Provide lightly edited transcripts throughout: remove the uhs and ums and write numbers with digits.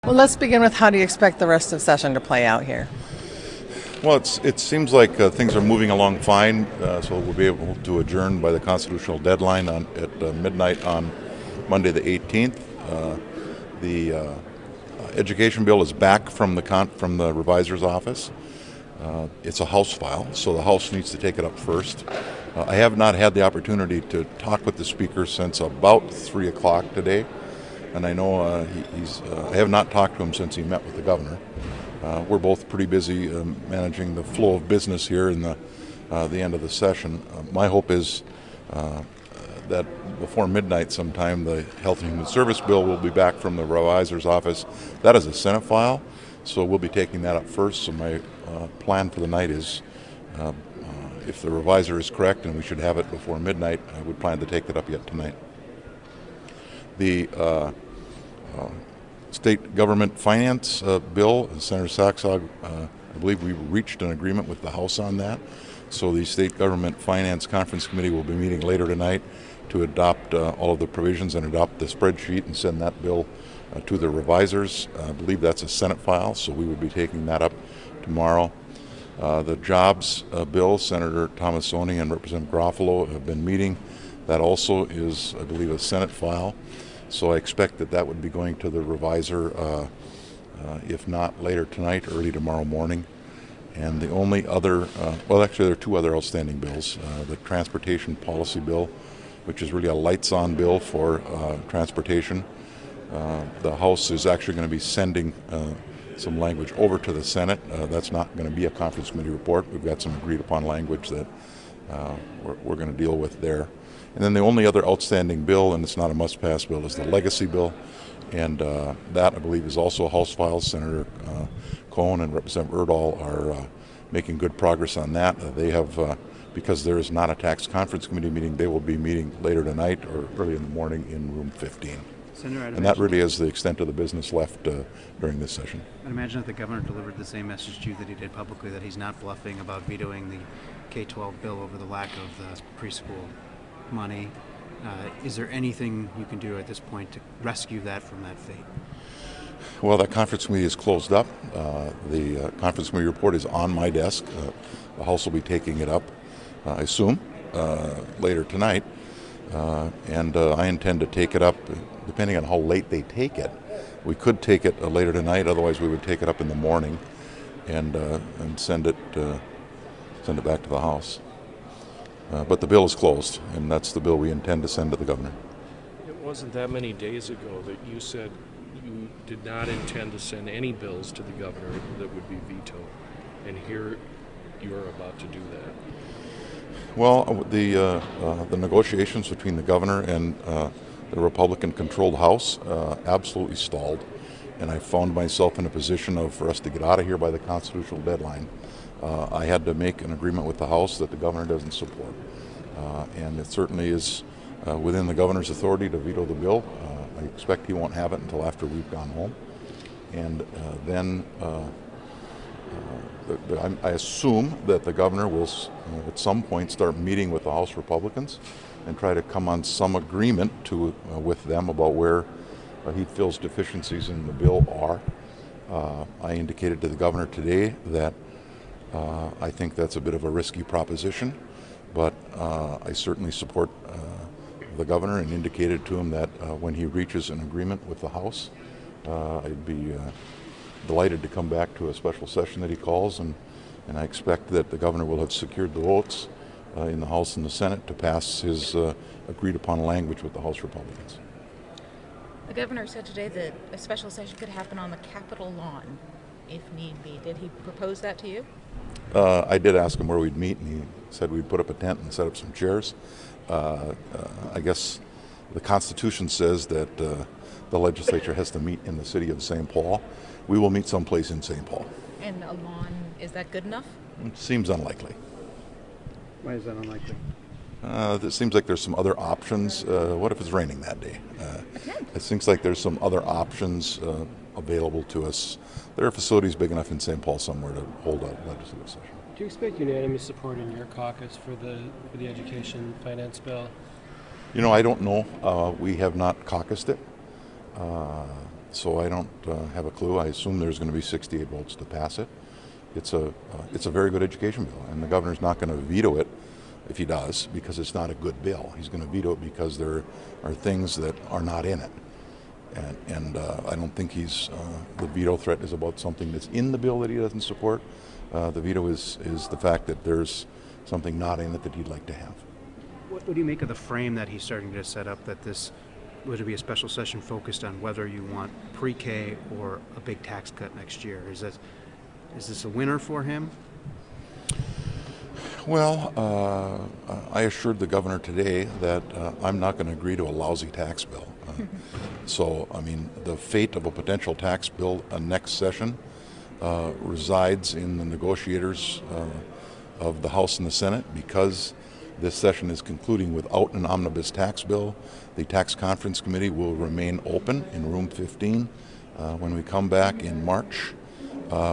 Well, let's begin with how do you expect the rest of session to play out here? Well, it seems like things are moving along fine, so we'll be able to adjourn by the constitutional deadline at midnight on Monday the 18th. The education bill is back from the revisor's office. It's a House file, so the House needs to take it up first. I have not had the opportunity to talk with the Speaker since about 3 o'clock today, and I know I have not talked to him since he met with the governor. We're both pretty busy managing the flow of business here in the end of the session. My hope is that before midnight sometime, the Health and Human Service bill will be back from the revisor's office. That is a Senate file, so we'll be taking that up first. So my plan for the night is, if the revisor is correct and we should have it before midnight, I would plan to take that up yet tonight. The state government finance bill, Senator Saxog, I believe we reached an agreement with the House on that. So the State Government Finance Conference Committee will be meeting later tonight to adopt all of the provisions and adopt the spreadsheet and send that bill to the revisors. I believe that's a Senate file, so we would be taking that up tomorrow. The jobs bill, Senator Tomassoni and Representative Garofalo have been meeting. That also is, I believe, a Senate file. So I expect that would be going to the revisor, if not later tonight, early tomorrow morning. And the only other, well, actually there are two other outstanding bills. The transportation policy bill, which is really a lights-on bill for transportation. The House is actually going to be sending some language over to the Senate. That's not going to be a conference committee report. We've got some agreed-upon language that we're going to deal with there. And then the only other outstanding bill, and it's not a must-pass bill, is the legacy bill. And that, I believe, is also a House file. Senator Cohen and Representative Erdahl are making good progress on that. They have, because there is not a tax conference committee meeting, they will be meeting later tonight or early in the morning in room 15. Senator, and that really is the extent of the business left during this session. I'd imagine if the governor delivered the same message to you that he did publicly, that he's not bluffing about vetoing the K-12 bill over the lack of the preschool money. Is there anything you can do at this point to rescue that from that fate? Well, that conference committee is closed up. The conference committee report is on my desk. The House will be taking it up, I assume, later tonight. And I intend to take it up, depending on how late they take it. We could take it later tonight, otherwise we would take it up in the morning and send it back to the House. But the bill is closed, and that's the bill we intend to send to the governor. It wasn't that many days ago that you said you did not intend to send any bills to the governor that would be vetoed, and here you're about to do that. Well, the negotiations between the governor and the Republican-controlled House absolutely stalled, and I found myself in a position for us to get out of here by the constitutional deadline. I had to make an agreement with the House that the governor doesn't support, and it certainly is within the governor's authority to veto the bill. I expect he won't have it until after we've gone home, and then I assume that the governor will at some point start meeting with the House Republicans and try to come on some agreement with them about where he feels deficiencies in the bill are. I indicated to the governor today that I think that's a bit of a risky proposition, but I certainly support the governor and indicated to him that when he reaches an agreement with the House, I'd be delighted to come back to a special session that he calls, and I expect that the governor will have secured the votes in the House and the Senate to pass his agreed-upon language with the House Republicans. The governor said today that a special session could happen on the Capitol lawn, if need be. Did he propose that to you? I did ask him where we'd meet, and he said we'd put up a tent and set up some chairs. I guess the Constitution says that the legislature has to meet in the city of St. Paul. We will meet someplace in St. Paul. And a lawn, is that good enough? It seems unlikely. Why is that unlikely? It seems like there's some other options. What if it's raining that day? It seems like there's some other options available to us. There are facilities big enough in St. Paul somewhere to hold a legislative session. Do you expect unanimous support in your caucus for the education finance bill? You know, I don't know. We have not caucused it. so I don't have a clue. I assume there's going to be 68 votes to pass it. It's a very good education bill, and the governor's not going to veto it if he does, because it's not a good bill. He's going to veto it because there are things that are not in it. And I don't think the veto threat is about something that's in the bill that he doesn't support. The veto is the fact that there's something not in it that he'd like to have. What do you make of the frame that he's starting to set up, that this would be a special session focused on whether you want pre-K or a big tax cut next year? Is this a winner for him? Well, I assured the governor today that I'm not going to agree to a lousy tax bill. So, I mean, the fate of a potential tax bill next session resides in the negotiators of the House and the Senate. Because this session is concluding without an omnibus tax bill, the Tax Conference Committee will remain open in room 15. When we come back in March,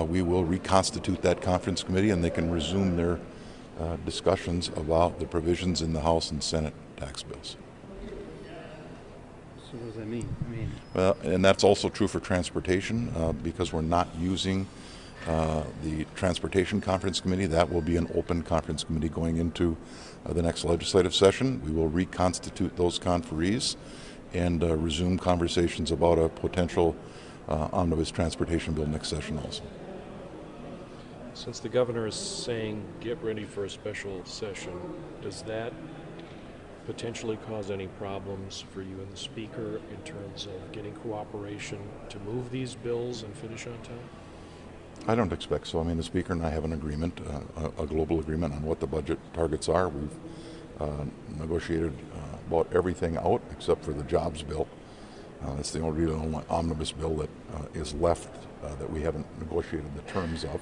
we will reconstitute that conference committee, and they can resume their discussions about the provisions in the House and Senate tax bills. So what does that mean? Well, and that's also true for transportation, because we're not using the Transportation Conference Committee. That will be an open conference committee going into the next legislative session. We will reconstitute those conferees and resume conversations about a potential omnibus transportation bill next session also. Since the governor is saying get ready for a special session, does that potentially cause any problems for you and the speaker in terms of getting cooperation to move these bills and finish on time? I don't expect so. I mean, the speaker and I have an agreement, a global agreement on what the budget targets are. We've negotiated about everything out except for the jobs bill. That's the only omnibus bill that is left that we haven't negotiated the terms of.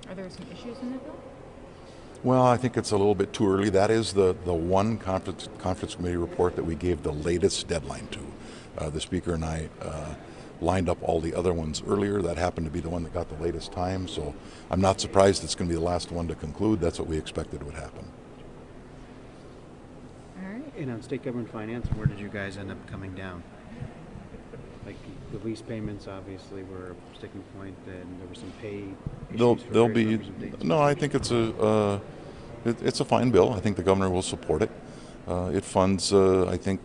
Are there some issues in that bill? Well, I think it's a little bit too early. That is the one conference committee report that we gave the latest deadline to. The speaker and I lined up all the other ones earlier. That happened to be the one that got the latest time, so I'm not surprised it's going to be the last one to conclude. That's what we expected would happen. All right. And on state government finance, where did you guys end up coming down? Like the lease payments obviously were a sticking point, and there were some pay issues. There'll be no. I think it's a fine bill. I think the governor will support it. It funds, I think,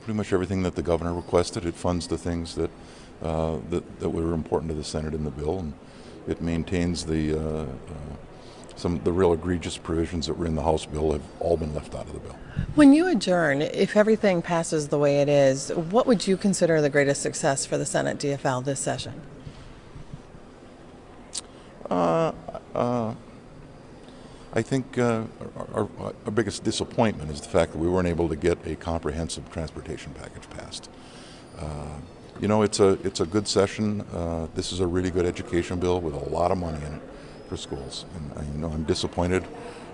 pretty much everything that the governor requested. It funds the things that were important to the Senate in the bill, and it maintains some of the real egregious provisions that were in the House bill have all been left out of the bill. When you adjourn, if everything passes the way it is, what would you consider the greatest success for the Senate DFL this session? I think our biggest disappointment is the fact that we weren't able to get a comprehensive transportation package passed. It's a good session. This is a really good education bill with a lot of money in it for schools, and I'm disappointed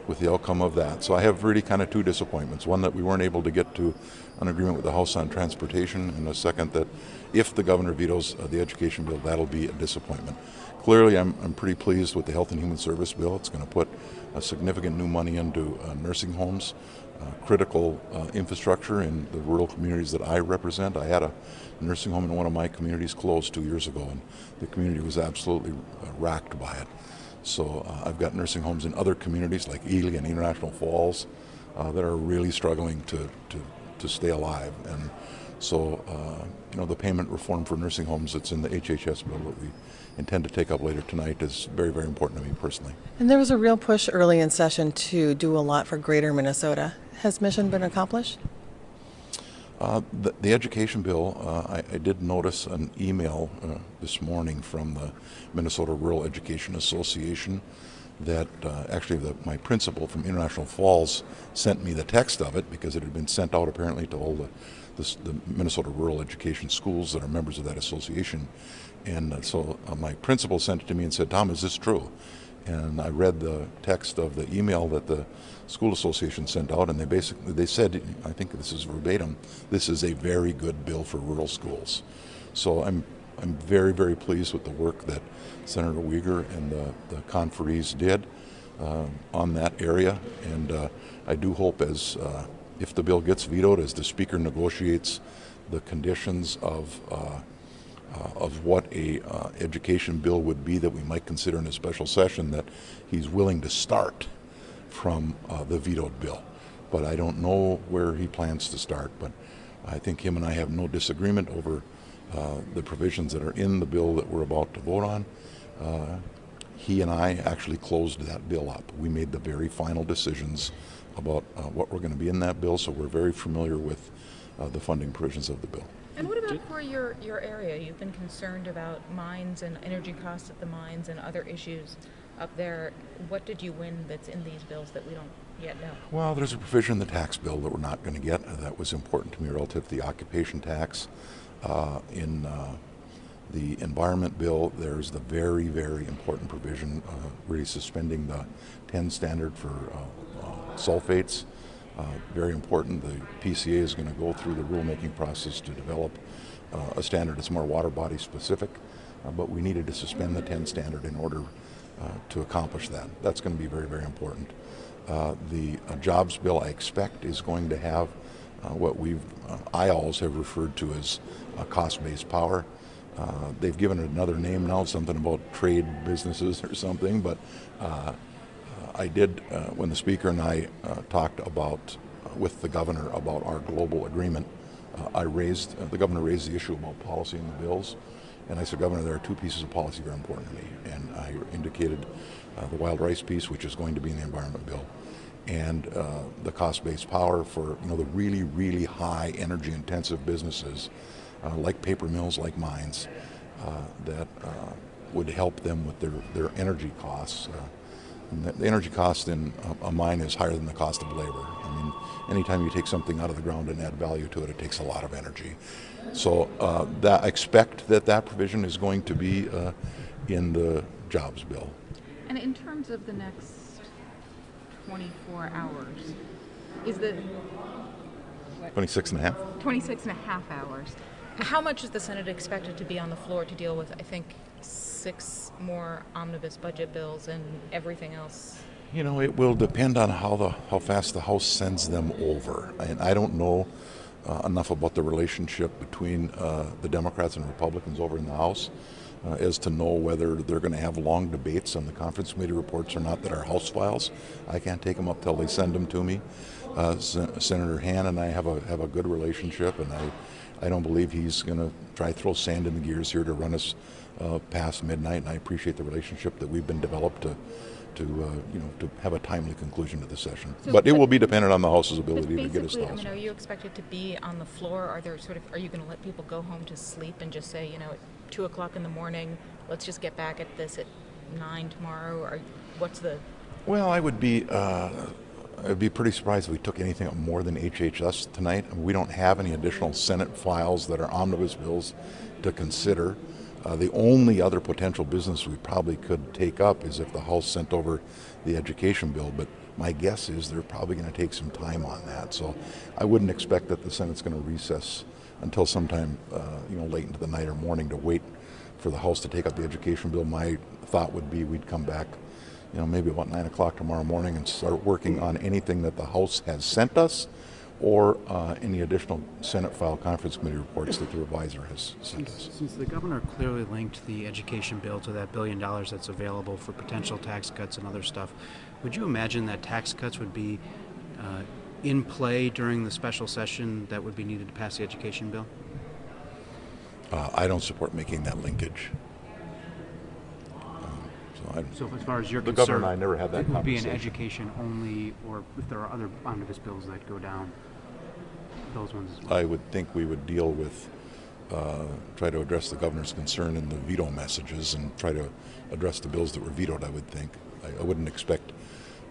with the outcome of that. So I have really kind of two disappointments. One, that we weren't able to get to an agreement with the House on transportation, and the second, that if the governor vetoes the education bill, that'll be a disappointment. Clearly, I'm pretty pleased with the Health and Human Service bill. It's going to put a significant new money into nursing homes, critical infrastructure in the rural communities that I represent. I had a nursing home in one of my communities closed 2 years ago, and the community was absolutely racked by it. So I've got nursing homes in other communities like Ely and International Falls that are really struggling to stay alive. And so, the payment reform for nursing homes that's in the HHS bill that we intend to take up later tonight is very, very important to me personally. And there was a real push early in session to do a lot for greater Minnesota. Has mission been accomplished? The education bill, I did notice an email this morning from the Minnesota Rural Education Association that actually my principal from International Falls sent me the text of it, because it had been sent out apparently to all the Minnesota Rural Education schools that are members of that association. And so my principal sent it to me and said, "Tom, is this true?" And I read the text of the email that the school association sent out, and they said, I think this is verbatim, this is a very good bill for rural schools. So I'm very, very pleased with the work that Senator Uyghur and the conferees did on that area, and I do hope, if the bill gets vetoed, as the Speaker negotiates the conditions of of what a education bill would be that we might consider in a special session, that he's willing to start from the vetoed bill. But I don't know where he plans to start. But I think him and I have no disagreement over the provisions that are in the bill that we're about to vote on. He and I actually closed that bill up. We made the very final decisions about what we're going to be in that bill, so we're very familiar with the funding provisions of the bill. And what about for your area? You've been concerned about mines and energy costs at the mines and other issues up there. What did you win that's in these bills that we don't yet know? Well, there's a provision in the tax bill that we're not going to get. That was important to me relative to the occupation tax. In the environment bill, there's the very, very important provision really suspending the 10 standard for sulfates. Very important. The PCA is going to go through the rulemaking process to develop a standard that's more water body specific, but we needed to suspend the 10 standard in order to accomplish that. That's going to be very, very important. The jobs bill, I expect, is going to have what I always have referred to as cost-based power. They've given it another name now, something about trade businesses or something, but I did, when the Speaker and I talked about, with the Governor, about our global agreement, the Governor raised the issue about policy in the bills, and I said, Governor, there are two pieces of policy very important to me, and I indicated the wild rice piece, which is going to be in the environment bill, and the cost-based power for the really, really high energy-intensive businesses like paper mills, like mines, that would help them with their energy costs. The energy cost in a mine is higher than the cost of labor. I mean, anytime you take something out of the ground and add value to it, it takes a lot of energy. So I expect that provision is going to be in the jobs bill. And in terms of the next 24 hours, is the 26 and a half? 26 and a half hours. How much is the Senate expected to be on the floor to deal with, I think, 6 more omnibus budget bills and everything else? It will depend on how fast the House sends them over. And I don't know enough about the relationship between the Democrats and Republicans over in the House as to know whether they're going to have long debates on the conference committee reports or not that are House files. I can't take them up till they send them to me. Senator Hann and I have a good relationship, and I don't believe he's going to try to throw sand in the gears here to run us past midnight. And I appreciate the relationship that we've been developed to have a timely conclusion to the session. But it will be dependent on the House's ability to get us to House. Are you expected to be on the floor? Are you going to let people go home to sleep and just say, at 2 o'clock in the morning, let's just get back at this at 9 tomorrow? Or what's the? Well, I'd be pretty surprised if we took anything up more than HHS tonight. I mean, we don't have any additional Senate files that are omnibus bills to consider. The only other potential business we probably could take up is if the House sent over the education bill, but my guess is they're probably going to take some time on that. So I wouldn't expect that the Senate's going to recess until sometime late into the night or morning to wait for the House to take up the education bill. My thought would be we'd come back maybe about 9 o'clock tomorrow morning and start working on anything that the House has sent us or any additional Senate file conference committee reports that the reviser has sent us. Since the Governor clearly linked the education bill to that $1 billion that's available for potential tax cuts and other stuff, would you imagine that tax cuts would be in play during the special session that would be needed to pass the education bill? I don't support making that linkage. So as far as you're the concerned, Governor and I never had that it would be conversation. an education only, or if there are other omnibus bills that go down, those ones as well. I would think we would deal with, try to address the Governor's concern in the veto messages and try to address the bills that were vetoed, I would think. I wouldn't expect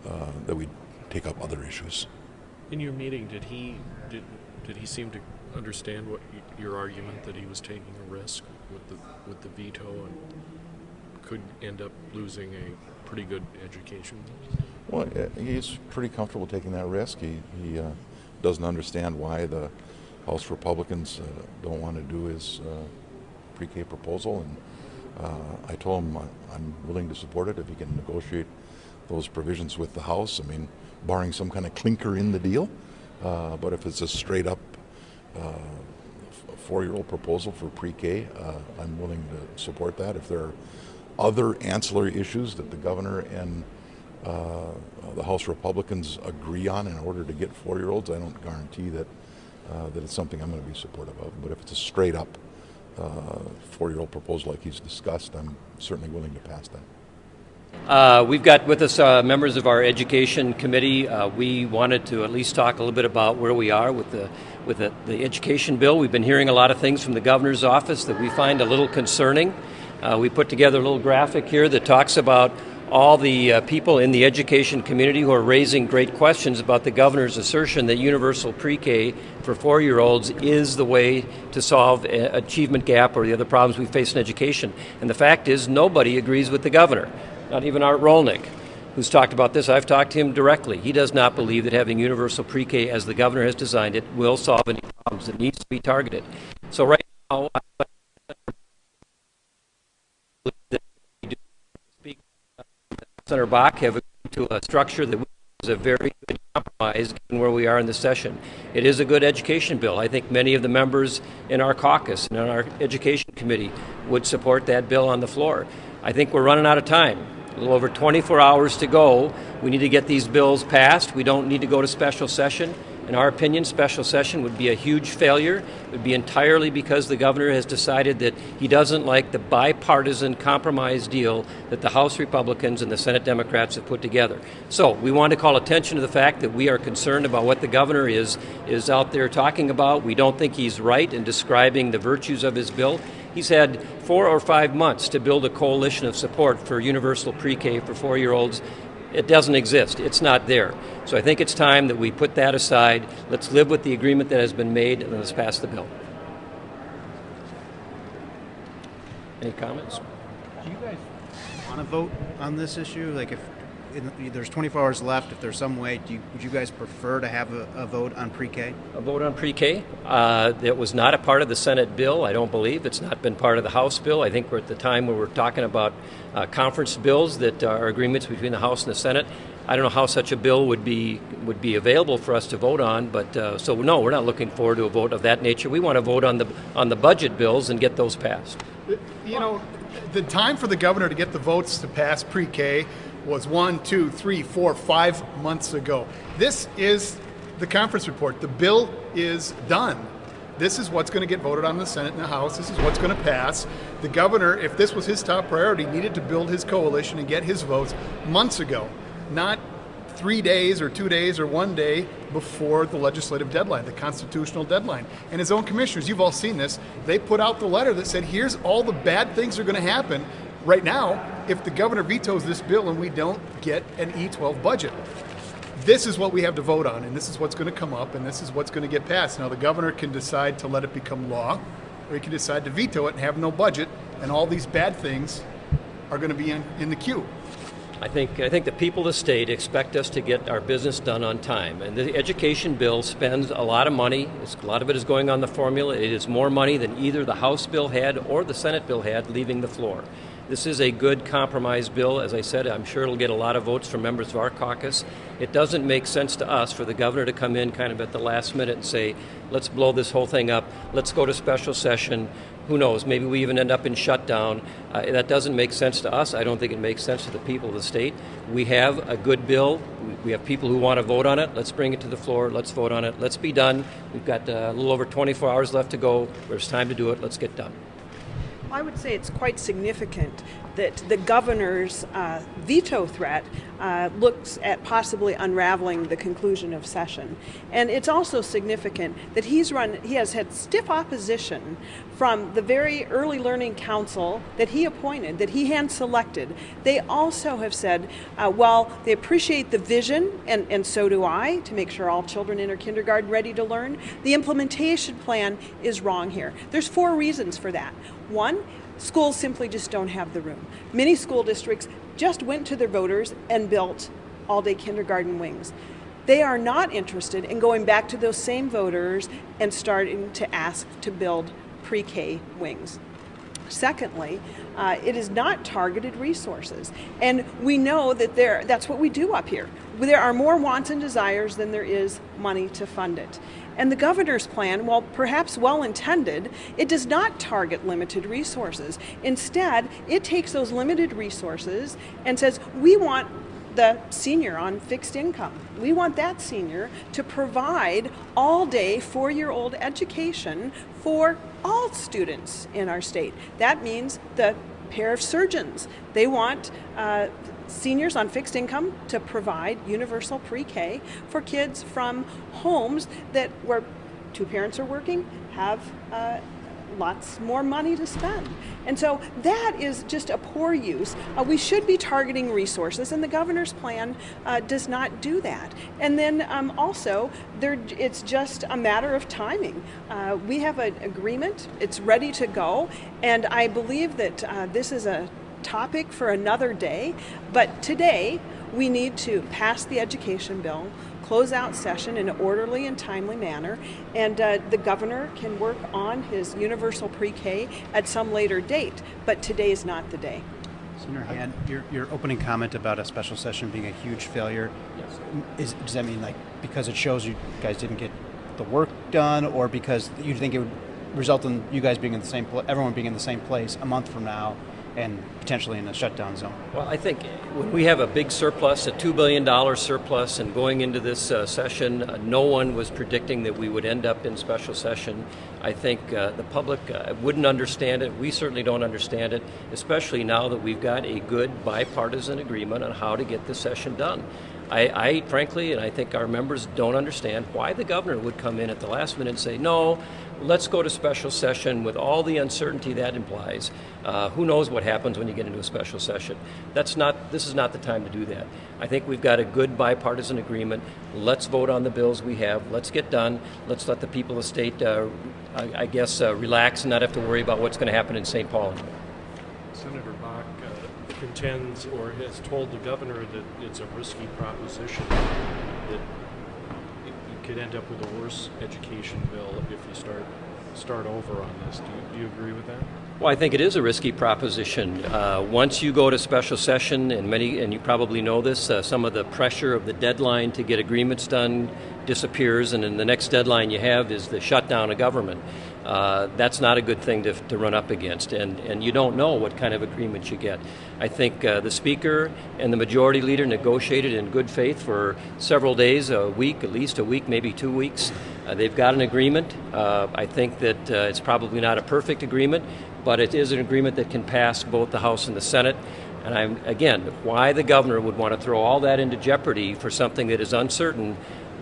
that we'd take up other issues. In your meeting, did he seem to understand what your argument that he was taking a risk with the veto and could end up losing a pretty good education? Well, he's pretty comfortable taking that risk. He doesn't understand why the House Republicans don't want to do his pre-K proposal, and I told him I'm willing to support it if he can negotiate those provisions with the House. I mean, barring some kind of clinker in the deal, but if it's a straight up four-year-old proposal for pre-K, I'm willing to support that. If there are other ancillary issues that the governor and the House Republicans agree on in order to get four-year-olds, I don't guarantee that it's something I'm going to be supportive of. But if it's a straight-up four-year-old proposal like he's discussed, I'm certainly willing to pass that. We've got with us members of our Education Committee. We wanted to at least talk a little bit about where we are with the education bill. We've been hearing a lot of things from the governor's office that we find a little concerning. We put together a little graphic here that talks about all the people in the education community who are raising great questions about the governor's assertion that universal pre-K for four-year-olds is the way to solve an achievement gap or the other problems we face in education. And the fact is, nobody agrees with the governor, not even Art Rolnick, who's talked about this. I've talked to him directly. He does not believe that having universal pre-K as the governor has designed it will solve any problems. It needs to be targeted. So right now, Senator Bakk have agreed to a structure that is a very good compromise given where we are in the session. It is a good education bill. I think many of the members in our caucus and in our education committee would support that bill on the floor. I think we're running out of time. A little over 24 hours to go. We need to get these bills passed. We don't need to go to special session. In our opinion, special session would be a huge failure. It would be entirely because the governor has decided that he doesn't like the bipartisan compromise deal that the House Republicans and the Senate Democrats have put together. So we want to call attention to the fact that we are concerned about what the governor is out there talking about. We don't think he's right in describing the virtues of his bill. He's had 4 or 5 months to build a coalition of support for universal pre-K for four-year-olds. It doesn't exist. It's not there. So I think it's time that we put that aside. Let's live with the agreement that has been made, and let's pass the bill. Any comments? Do you guys want to vote on this issue? Like, if there's 24 hours left, if there's some way, would you guys prefer to have a vote on pre-K? A vote on pre-K? That was not a part of the Senate bill, I don't believe. It's not been part of the House bill. I think we're at the time where we're talking about conference bills that are agreements between the House and the Senate. I don't know how such a bill would be available for us to vote on, but so no, we're not looking forward to a vote of that nature. We want to vote on the budget bills and get those passed. You know, the time for the governor to get the votes to pass pre-K was 1, 2, 3, 4, 5 months ago. This is the conference report. The bill is done. This is what's going to get voted on in the Senate and the House. This is what's going to pass. The governor, if this was his top priority, needed to build his coalition and get his votes months ago, not 3 days or 2 days or 1 day before the legislative deadline, the constitutional deadline. And his own commissioners, you've all seen this, they put out the letter that said, here's all the bad things that are going to happen right now if the governor vetoes this bill and we don't get an E12 budget. This is what we have to vote on, and this is what's going to come up, and this is what's going to get passed. Now, the governor can decide to let it become law, or he can decide to veto it and have no budget, and all these bad things are going to be in the queue. I think the people of the state expect us to get our business done on time. And the education bill spends a lot of money. A lot of it is going on the formula. It is more money than either the House bill had or the Senate bill had leaving the floor. This is a good compromise bill. As I said, I'm sure it'll get a lot of votes from members of our caucus. It doesn't make sense to us for the governor to come in kind of at the last minute and say, let's blow this whole thing up. Let's go to special session. Who knows? Maybe we even end up in shutdown. That doesn't make sense to us. I don't think it makes sense to the people of the state. We have a good bill. We have people who want to vote on it. Let's bring it to the floor. Let's vote on it. Let's be done. We've got a little over 24 hours left to go. There's time to do it. Let's get done. I would say it's quite significant that the governor's veto threat looks at possibly unraveling the conclusion of session. And it's also significant that he has had stiff opposition from the very early learning council that he appointed, that he hand-selected. They also have said, while they appreciate the vision, and so do I, to make sure all children enter kindergarten ready to learn, the implementation plan is wrong here. There's 4 reasons for that. 1, schools simply just don't have the room. Many school districts just went to their voters and built all-day kindergarten wings. They are not interested in going back to those same voters and starting to ask to build pre-K wings. Secondly, it is not targeted resources. And we know that that's what we do up here. There are more wants and desires than there is money to fund it. And the governor's plan, while perhaps well-intended, it does not target limited resources. Instead, it takes those limited resources and says, we want the senior on fixed income. We want that senior to provide all-day 4-year-old education for all students in our state. That means the pair of surgeons. They want seniors on fixed income to provide universal pre-K for kids from homes where 2 parents are working, have lots more money to spend. And so that is just a poor use. We should be targeting resources, and the governor's plan does not do that. And then also, it's just a matter of timing. We have an agreement, it's ready to go, and I believe that this is a topic for another day, but today we need to pass the education bill, close out session in an orderly and timely manner, and the governor can work on his universal pre-K at some later date, but today is not the day. Senator Hann, your opening comment about a special session being a huge failure, does that mean like because it shows you guys didn't get the work done, or because you think it would result in you guys being in the same everyone being in the same place a month from now and potentially in a shutdown zone? Well, I think when we have a big surplus, a $2 billion surplus, and going into this session, no one was predicting that we would end up in special session. I think the public wouldn't understand it. We certainly don't understand it, especially now that we've got a good bipartisan agreement on how to get this session done. I frankly, and I think our members don't understand why the governor would come in at the last minute and say, no, let's go to special session with all the uncertainty that implies. Who knows what happens when you get into a special session? This is not the time to do that. I think we've got a good bipartisan agreement. Let's vote on the bills we have. Let's get done. Let's let the people of the state, relax and not have to worry about what's going to happen in St. Paul anymore. Senator Bakk contends or has told the governor that it's a risky proposition, that you could end up with a worse education bill if you start over on this. Do you agree with that? Well, I think it is a risky proposition. Once you go to special session, and you probably know this, some of the pressure of the deadline to get agreements done disappears, and then the next deadline you have is the shutdown of government. That's not a good thing to run up against, and you don't know what kind of agreement you get. I think the Speaker and the Majority Leader negotiated in good faith for several days, a week, at least a week, maybe 2 weeks. They've got an agreement. I think that it's probably not a perfect agreement, but it is an agreement that can pass both the House and the Senate. And why the governor would want to throw all that into jeopardy for something that is uncertain,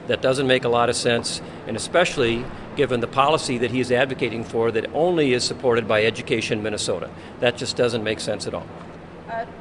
that doesn't make a lot of sense, and especially given the policy that he's advocating for that only is supported by Education Minnesota. That just doesn't make sense at all.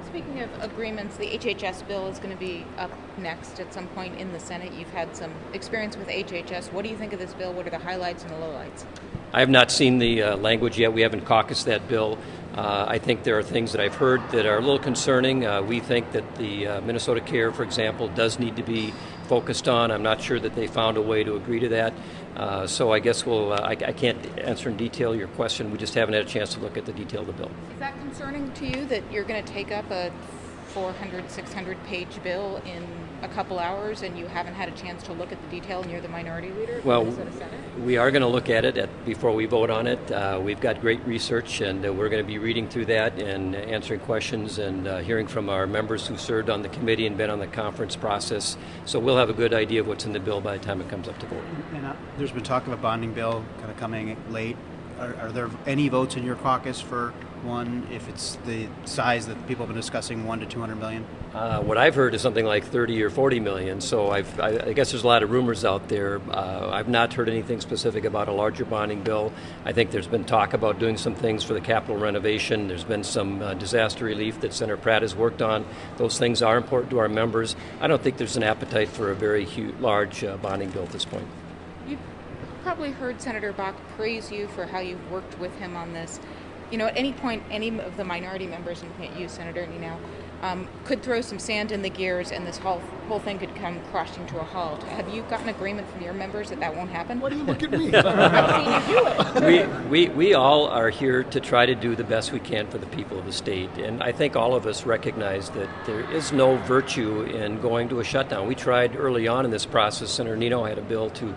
Speaking of agreements, the HHS bill is going to be up next at some point in the Senate. You've had some experience with HHS. What do you think of this bill? What are the highlights and the lowlights? I have not seen the language yet. We haven't caucused that bill. I think there are things that I've heard that are a little concerning. We think that the Minnesota Care, for example, does need to be focused on. I'm not sure that they found a way to agree to that. So I guess I can't answer in detail your question. We just haven't had a chance to look at the detail of the bill. Is that concerning to you that you're going to take up a 400, 600-page bill in a couple hours and you haven't had a chance to look at the detail and you're the minority leader of the Minnesota Senate? We are going to look at it before we vote on it. We've got great research, and we're going to be reading through that and answering questions and hearing from our members who served on the committee and been on the conference process. So we'll have a good idea of what's in the bill by the time it comes up to vote. And there's been talk of a bonding bill kind of coming late. Are there any votes in your caucus for one, if it's the size that people have been discussing, 1 to 200 million? What I've heard is something like 30 or 40 million. So I guess there's a lot of rumors out there. I've not heard anything specific about a larger bonding bill. I think there's been talk about doing some things for the Capitol renovation. There's been some disaster relief that Senator Pratt has worked on. Those things are important to our members. I don't think there's an appetite for a very large bonding bill at this point. You've probably heard Senator Bakk praise you for how you've worked with him on this. You know, at any point, any of the minority members, and you can't use Senator now, could throw some sand in the gears and this whole whole thing could come crashing to a halt. Have you gotten agreement from your members that won't happen? Why do you look at me? I've seen you do it. We all are here to try to do the best we can for the people of the state, and I think all of us recognize that there is no virtue in going to a shutdown. We tried early on in this process. Senator Nino had a bill to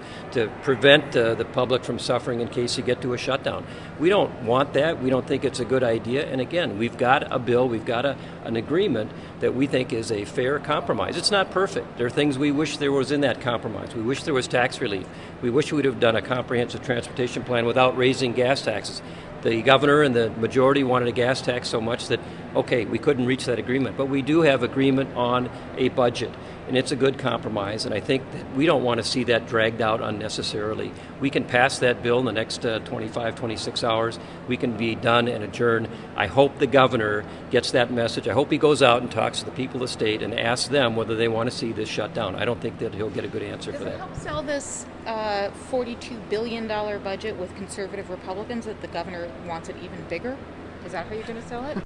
prevent the public from suffering in case you get to a shutdown. We don't want that. We don't think it's a good idea. And again, we've got a bill, we've got an agreement that we think is a fair compromise. It's not perfect. There are things we wish there was in that compromise. We wish there was tax relief. We wish we would have done a comprehensive transportation plan without raising gas taxes. The governor and the majority wanted a gas tax so much that, okay, we couldn't reach that agreement. But we do have agreement on a budget, and it's a good compromise, and I think that we don't want to see that dragged out unnecessarily. We can pass that bill in the next 25, 26 hours. We can be done and adjourn. I hope the governor gets that message. I hope he goes out and talks to the people of the state and asks them whether they want to see this shut down. I don't think that he'll get a good answer for Does that. it help sell this $42 billion budget with conservative Republicans that the governor wants it even bigger? Is that how you're going to sell it?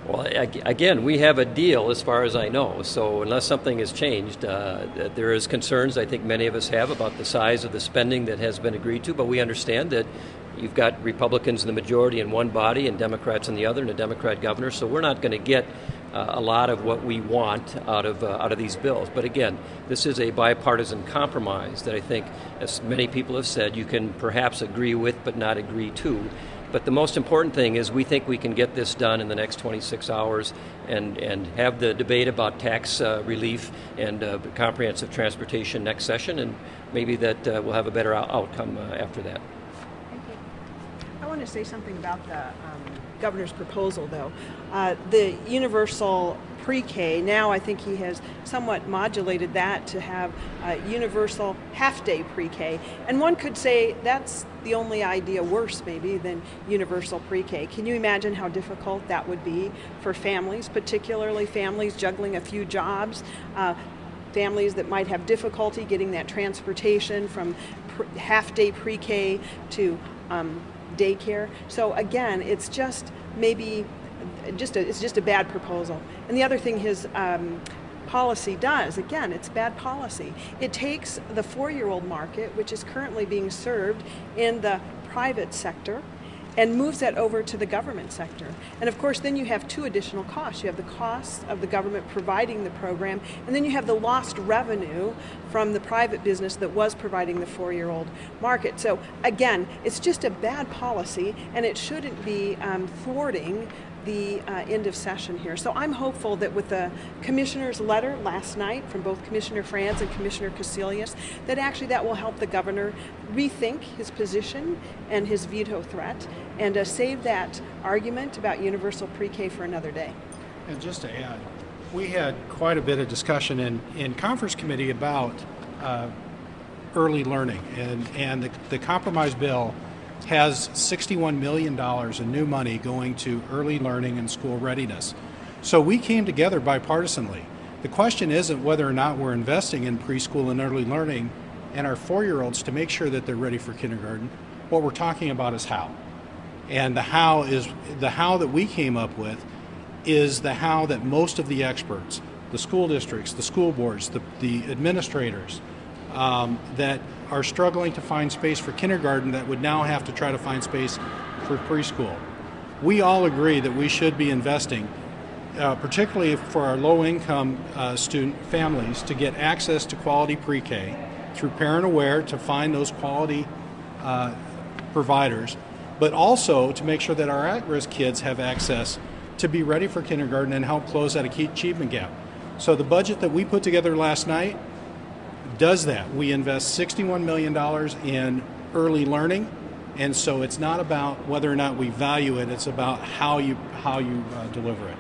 Well, again, we have a deal as far as I know, so unless something has changed, there is concerns I think many of us have about the size of the spending that has been agreed to, but we understand that you've got Republicans in the majority in one body and Democrats in the other and a Democrat governor, so we're not going to get a lot of what we want out of these bills. But again, this is a bipartisan compromise that I think, as many people have said, you can perhaps agree with but not agree to. But the most important thing is we think we can get this done in the next 26 hours and have the debate about tax relief and comprehensive transportation next session, and maybe that we'll have a better outcome after that. I want to say something about the governor's proposal, though. The universal pre-K, now I think he has somewhat modulated that to have universal half-day pre-K. And one could say that's the only idea worse, maybe, than universal pre-K. Can you imagine how difficult that would be for families, particularly families juggling a few jobs, families that might have difficulty getting that transportation from half-day pre-K to daycare? So again, it's just maybe it's just a bad proposal. And the other thing his policy does, again, it's bad policy. It takes the 4-year-old market, which is currently being served in the private sector, and moves that over to the government sector. And of course, then you have two additional costs. You have the costs of the government providing the program, and then you have the lost revenue from the private business that was providing the 4-year-old market. So again, it's just a bad policy, and it shouldn't be thwarting the end of session here. So I'm hopeful that with the commissioner's letter last night from both Commissioner Franz and Commissioner Casilius, that actually that will help the governor rethink his position and his veto threat, and save that argument about universal pre-K for another day. And just to add, we had quite a bit of discussion in conference committee about early learning, and the compromise bill has $61 million in new money going to early learning and school readiness. So we came together bipartisanly. The question isn't whether or not we're investing in preschool and early learning and our 4-year-olds to make sure that they're ready for kindergarten. What we're talking about is how. And the how that we came up with is the how that most of the experts, the school districts, the school boards, the administrators, that are struggling to find space for kindergarten that would now have to try to find space for preschool. We all agree that we should be investing, particularly for our low-income student families, to get access to quality pre-K through Parent Aware to find those quality providers, but also to make sure that our at-risk kids have access to be ready for kindergarten and help close that achievement gap. So the budget that we put together last night does that. We invest $61 million in early learning, and so it's not about whether or not we value it, it's about how you deliver it.